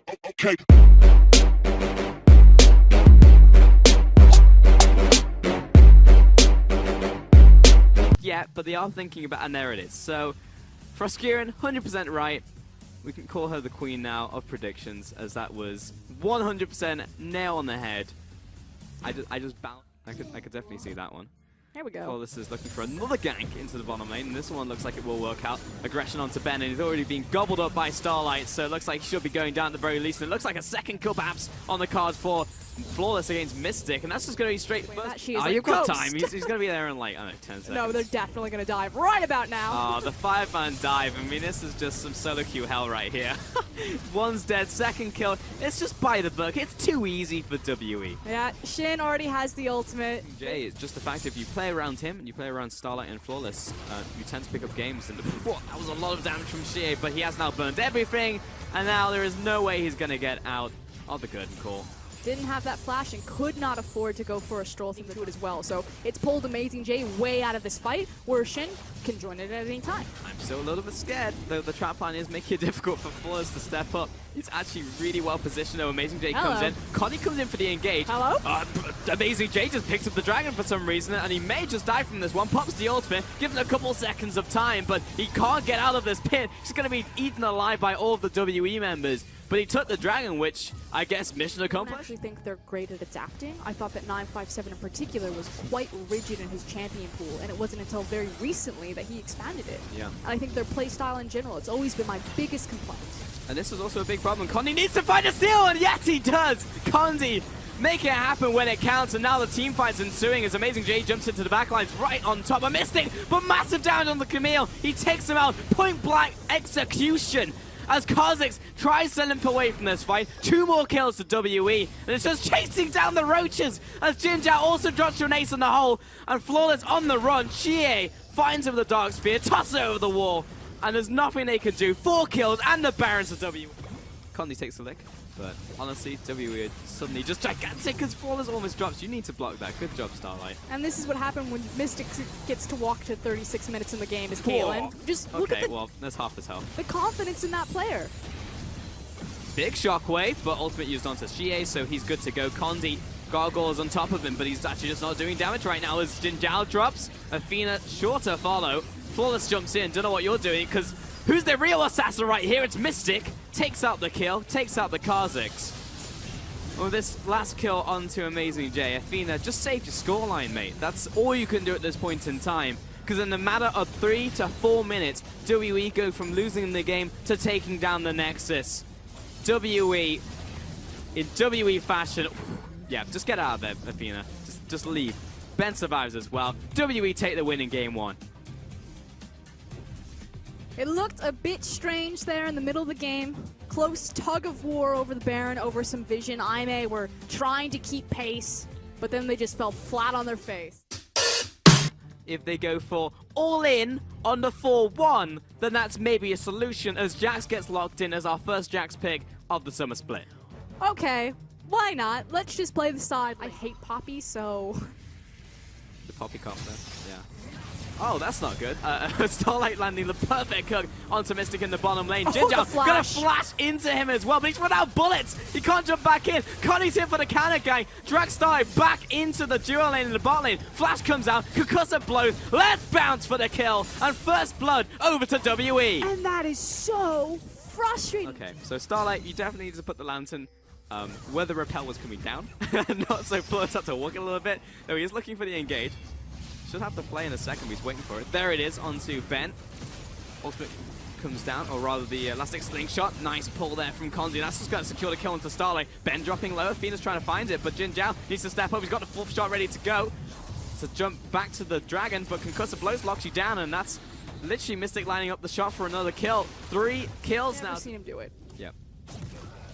Okay. Yeah, but they are thinking about, and there it is. So, Froskuren, 100% right. We can call her the queen now of predictions, as that was 100% nail on the head. I just bounced. I could definitely see that one. There we go. Flawless is looking for another gank into the bottom lane, and this one looks like it will work out. Aggression onto Ben, and he's already been gobbled up by Starlight, so it looks like he should be going down at the very least. And it looks like a second kill perhaps on the cards for Flawless against Mystic, and that's just going to be straight first. Oh, you've got time. He's going to be there in like, I don't know, 10 seconds. No, they're definitely going to dive right about now. Oh, the 5-man dive. I mean, this is just some solo queue hell right here. One's dead, second kill. It's just by the book. It's too easy for WE. Yeah, Shin already has the ultimate. Jay, it's just the fact if you play around him and you play around Starlight and Flawless, you tend to pick up games. And that was a lot of damage from Shea, but he has now burned everything, and now there is no way he's going to get out of the curtain call. Didn't have that flash and could not afford to go for a stroll through it as well. So it's pulled Amazing J way out of this fight, where Shin can join it at any time. I'm still a little bit scared, though the trap line is making it difficult for Flawless to step up. He's actually really well positioned, though. Amazing J comes in. Connie comes in for the engage. Hello? Amazing J just picks up the dragon for some reason, and he may just die from this one. Pops the ultimate, given a couple seconds of time, but he can't get out of this pit. He's going to be eaten alive by all of the WE members. But he took the dragon, which I guess mission accomplished. I actually think they're great at adapting. I thought that 957 in particular was quite rigid in his champion pool, and it wasn't until very recently that he expanded it. Yeah. And I think their playstyle in general, it's always been my biggest complaint. And this is also a big problem. Condi needs to find a steal, and yes, he does. Condi making it happen when it counts, and now the team fight's ensuing as Amazing J jumps into the backlines right on top of Mystic, but massive damage on the Camille. He takes him out, point blank execution. As Kha'Zix tries to limp away from this fight. 2 more kills to WE, and it's just chasing down the roaches as Jinja also drops an ace on the hole, and Flawless on the run. Chie finds him with the Dark Spear, tosses it over the wall, and there's nothing they can do. 4 kills and the Barons of WE. Condi takes a lick, but honestly, WE are suddenly just gigantic because Flawless almost drops. You need to block that. Good job, Starlight. And this is what happened when Mystic gets to walk to 36 minutes in the game is Caitlyn. Just look at well, that's half his health. the confidence in that player. Big shockwave, but ultimate used onto Chie, so he's good to go. Condi gargoyles on top of him, but he's actually just not doing damage right now as Jinjao drops. Athena sure to follow. Flawless jumps in, don't know what you're doing, because who's the real assassin right here? It's Mystic. Takes out the kill, takes out the Kha'Zix. Well, this last kill onto Amazing J, Athena, just save your scoreline, mate. That's all you can do at this point in time. Because in the matter of 3 to 4 minutes, WE go from losing the game to taking down the Nexus. WE, in WE fashion, yeah, just get out of there, Athena. Just leave. Ben survives as well. WE take the win in game 1. It looked a bit strange there in the middle of the game. Close tug of war over the Baron, over some vision. IMA were trying to keep pace, but then they just fell flat on their face. If they go for all in on the 4-1, then that's maybe a solution as Jax gets locked in as our first Jax pick of the summer split. Okay, why not? Let's just play the side. I hate Poppy, so... The Poppycopter, yeah. Oh, that's not good. Starlight landing the perfect hook onto Mystic in the bottom lane. Jinjao gonna flash into him as well, but he's run out of bullets. He can't jump back in. Connie's here for the counter gang. Drag Starlight back into the dual lane in the bot lane. Flash comes out. Concussive blows. Let's bounce for the kill. And first blood over to WE. And that is so frustrating. Okay, so Starlight, you definitely need to put the lantern where the repel was coming down. Not so Flawless had to walk a little bit. Though he is looking for the engage. Should have to play in a second, he's waiting for it. There it is, onto Ben. Ultimate comes down, or rather the elastic slingshot. Nice pull there from Condi. That's just going to secure the kill into Starlight. Ben dropping low, Athena's trying to find it, but Jinjao needs to step up. He's got the 4th shot ready to go. So jump back to the dragon, but Concussive blows locks you down, and that's literally Mystic lining up the shot for another kill. 3 kills now. I've seen him do it. Yep.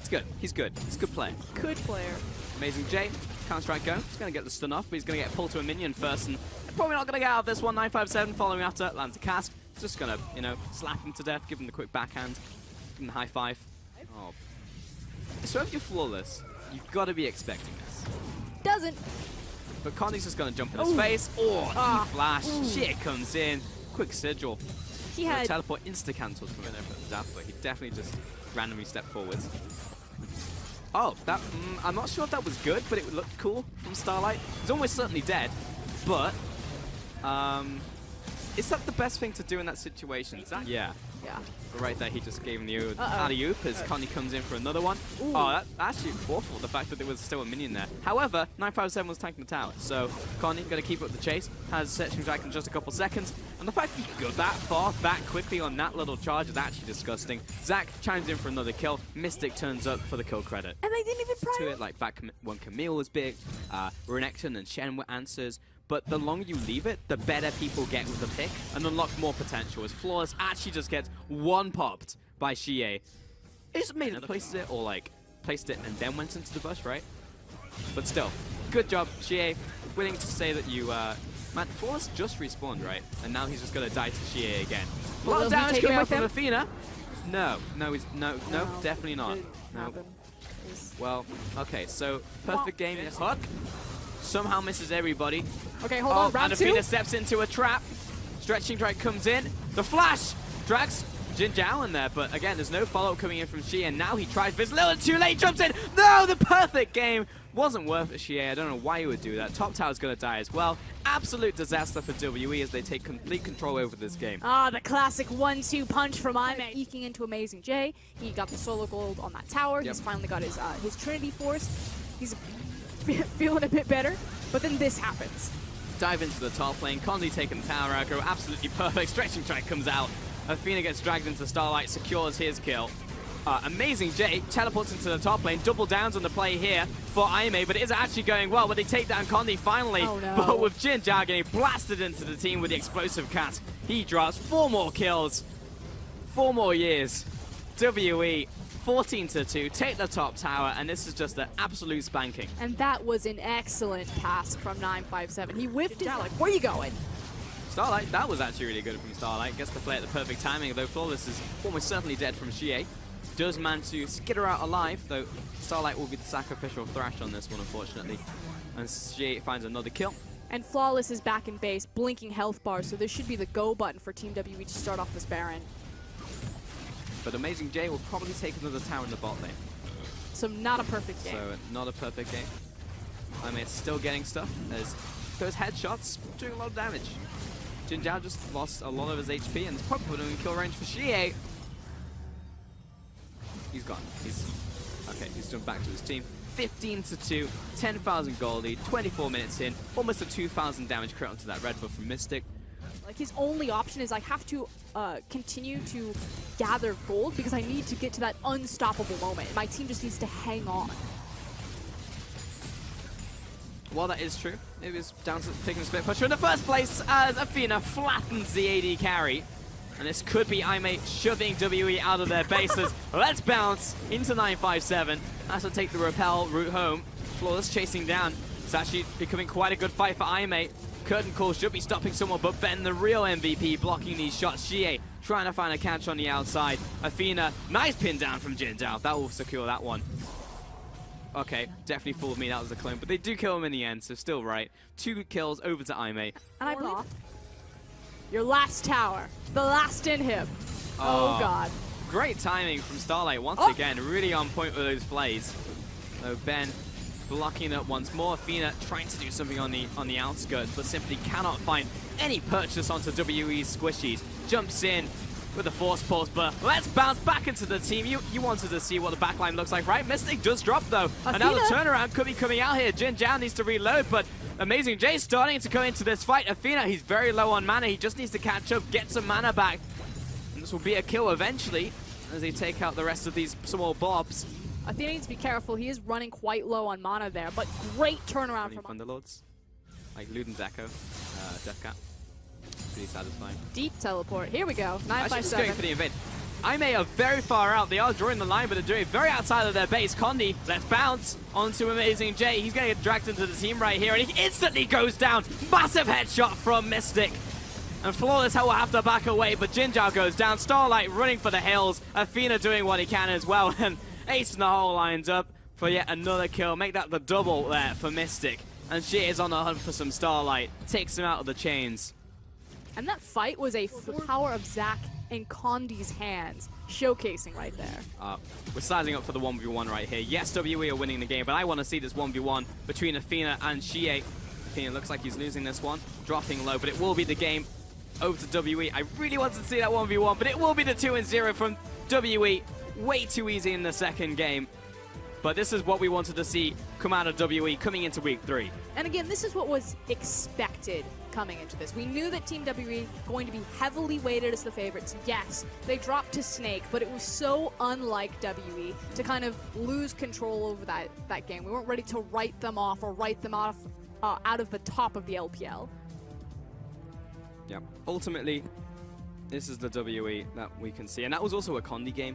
It's good. He's good. He's a good player. Good player. Amazing J. Counter-strike go. He's going to get the stun off, but he's going to get pulled to a minion first, and probably not going to get out of this one. 957 following after, lands a cast. Just going to, you know, slap him to death, give him the quick backhand, give him the high five. Oh. So if you're Flawless, you've got to be expecting this. Doesn't. But Condi's just going to jump in his face. Oh, E-flash. Shit comes in. Quick sigil. He had teleport insta-cancels from it, but he definitely just randomly stepped forwards. Oh, that I'm not sure if that was good, but it looked cool from Starlight. He's almost certainly dead, but is that the best thing to do in that situation? Yeah. Yeah. But right there, he just gave him the alley-oop as Connie comes in for another one. Ooh. Oh, that's actually awful, the fact that there was still a minion there. However, 957 was tanking the tower, so Connie going to keep up the chase, has Searching Dragon in just a couple seconds, and the fact that he got that far, that quickly on that little charge is actually disgusting. Zach chimes in for another kill, Mystic turns up for the kill credit. And they didn't even To prior. it, like back when Camille was big, Renekton and Shen were answers. But the longer you leave it, the better people get with the pick and unlock more potential. As Flawless actually just gets one popped by Xie. It just made it places it, or like placed it and then went into the bush, right? But still, good job, Xie. Willing to say that you, man, Flawless just respawned, right? And now he's just gonna die to Xie again. A lot of damage coming out from Athena. No, definitely not. No. Well, okay, so perfect game. Hook somehow misses everybody. Okay, hold on, round and two. Athena steps into a trap. Stretching Drake comes in. The flash drags Jin Zhao in there, but again, there's no follow-up coming in from Xie, and now he tries, but it's a little too late, jumps in. No, the perfect game. Wasn't worth it, Xie. I don't know why you would do that. Top tower's gonna die as well. Absolute disaster for WE as they take complete control over this game. Ah, the classic 1-2 punch from Ime. Eking into Amazing J. He got the solo gold on that tower. Yep. He's finally got his Trinity Force. He's feeling a bit better, but then this happens. Dive into the top lane. Condi taking the tower aggro. Absolutely perfect. Stretching Track comes out. Athena gets dragged into Starlight, secures his kill. Amazing J teleports into the top lane. Double downs on the play here for Aime, but it is actually going well. But they take down Condi finally. Oh, no. But with Jin Zhao getting blasted into the team with the explosive cast, he drops 4 more kills. 4 more years. WE 14-2, take the top tower, and this is just an absolute spanking. And that was an excellent pass from 957. He whiffed it out like, where you going? Starlight, that was actually really good from Starlight. Gets to play at the perfect timing, though Flawless is almost certainly dead from Xie. Does manage to skitter out alive, though Starlight will be the sacrificial thrash on this one, unfortunately. And Xie finds another kill. And Flawless is back in base, blinking health bars, so there should be the go button for Team WE to start off this Baron. But Amazing J will probably take another tower in the bot lane. So not a perfect game. So not a perfect game. I mean, it's still getting stuff as those headshots doing a lot of damage. Jin Zhao just lost a lot of his HP and it's probably in kill range for Xie. He's gone. He's jumped back to his team. 15-2, 10,000 goldie, 24 minutes in, almost a 2,000 damage crit onto that red buff from Mystic. Like, his only option is I have to continue to gather gold because I need to get to that unstoppable moment. My team just needs to hang on. Well, that is true. It was down to taking a split pusher in the first place as Athena flattens the AD carry. And this could be Aime shoving WE out of their bases. Let's bounce into 957. Has to take the repel route home. Flawless chasing down. It's actually becoming quite a good fight for Aime. Curtain Call should be stopping someone, but Ben, the real MVP, blocking these shots. Xie trying to find a catch on the outside. Athena, nice pin down from Jin Zhao. That will secure that one. Okay, definitely fooled me. That was a clone, but they do kill him in the end, so still right. 2 kills over to Aime. And I believe your last tower, the last in him. Oh God. Great timing from Starlight once again, really on point with those plays. So Ben blocking it once more. Athena trying to do something on the outskirts, but simply cannot find any purchase onto WE's squishies. Jumps in with a force pulse, but let's bounce back into the team. You wanted to see what the backline looks like, right? Mystic does drop though, and now the turnaround could be coming out here. Jin Zhao needs to reload, but Amazing J starting to go into this fight. Athena, he's very low on mana. He just needs to catch up, get some mana back. And this will be a kill eventually as they take out the rest of these small blobs. Athena needs to be careful. He is running quite low on mana there, but great turnaround from Thunderlords, like Luden's Echo, Death Cap. Pretty satisfying. Deep teleport. Here we go. 957. Just going for the event. Aime are very far out. They are drawing the line, but they're doing it very outside of their base. Condi, let's bounce onto Amazing J. He's going to get dragged into the team right here, and he instantly goes down. Massive headshot from Mystic. And Flawless will have to back away, but Jin Zhao goes down. Starlight running for the hills. Athena doing what he can as well. And Ace in the hole lines up for yet another kill. Make that the double there for Mystic. And she is on the hunt for some Starlight. Takes him out of the chains. And that fight was the power of Zach in Condi's hands, showcasing right there. We're sizing up for the 1v1 right here. Yes, WE are winning the game, but I want to see this 1v1 between Athena and Xie. Athena looks like he's losing this one, dropping low, but it will be the game over to WE. I really wanted to see that 1v1, but it will be the 2-0 from WE. Way too easy in the second game. But this is what we wanted to see come out of WE coming into week 3. And again, this is what was expected coming into this. We knew that Team WE going to be heavily weighted as the favorites. Yes, they dropped to Snake, but it was so unlike WE to kind of lose control over that game. We weren't ready to write them off or write them off out of the top of the LPL. Yeah, ultimately, this is the WE that we can see. And that was also a Condi game,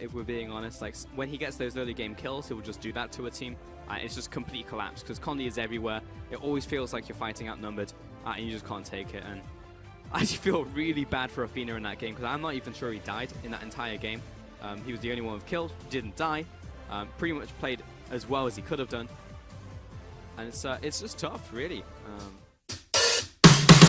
if we're being honest. Like, when he gets those early game kills, he'll just do that to a team. It's just complete collapse, because Condi is everywhere. It always feels like you're fighting outnumbered, and you just can't take it. And I just feel really bad for Athena in that game, because I'm not even sure he died in that entire game. He was the only one with kills, didn't die. Pretty much played as well as he could have done. And it's just tough, really.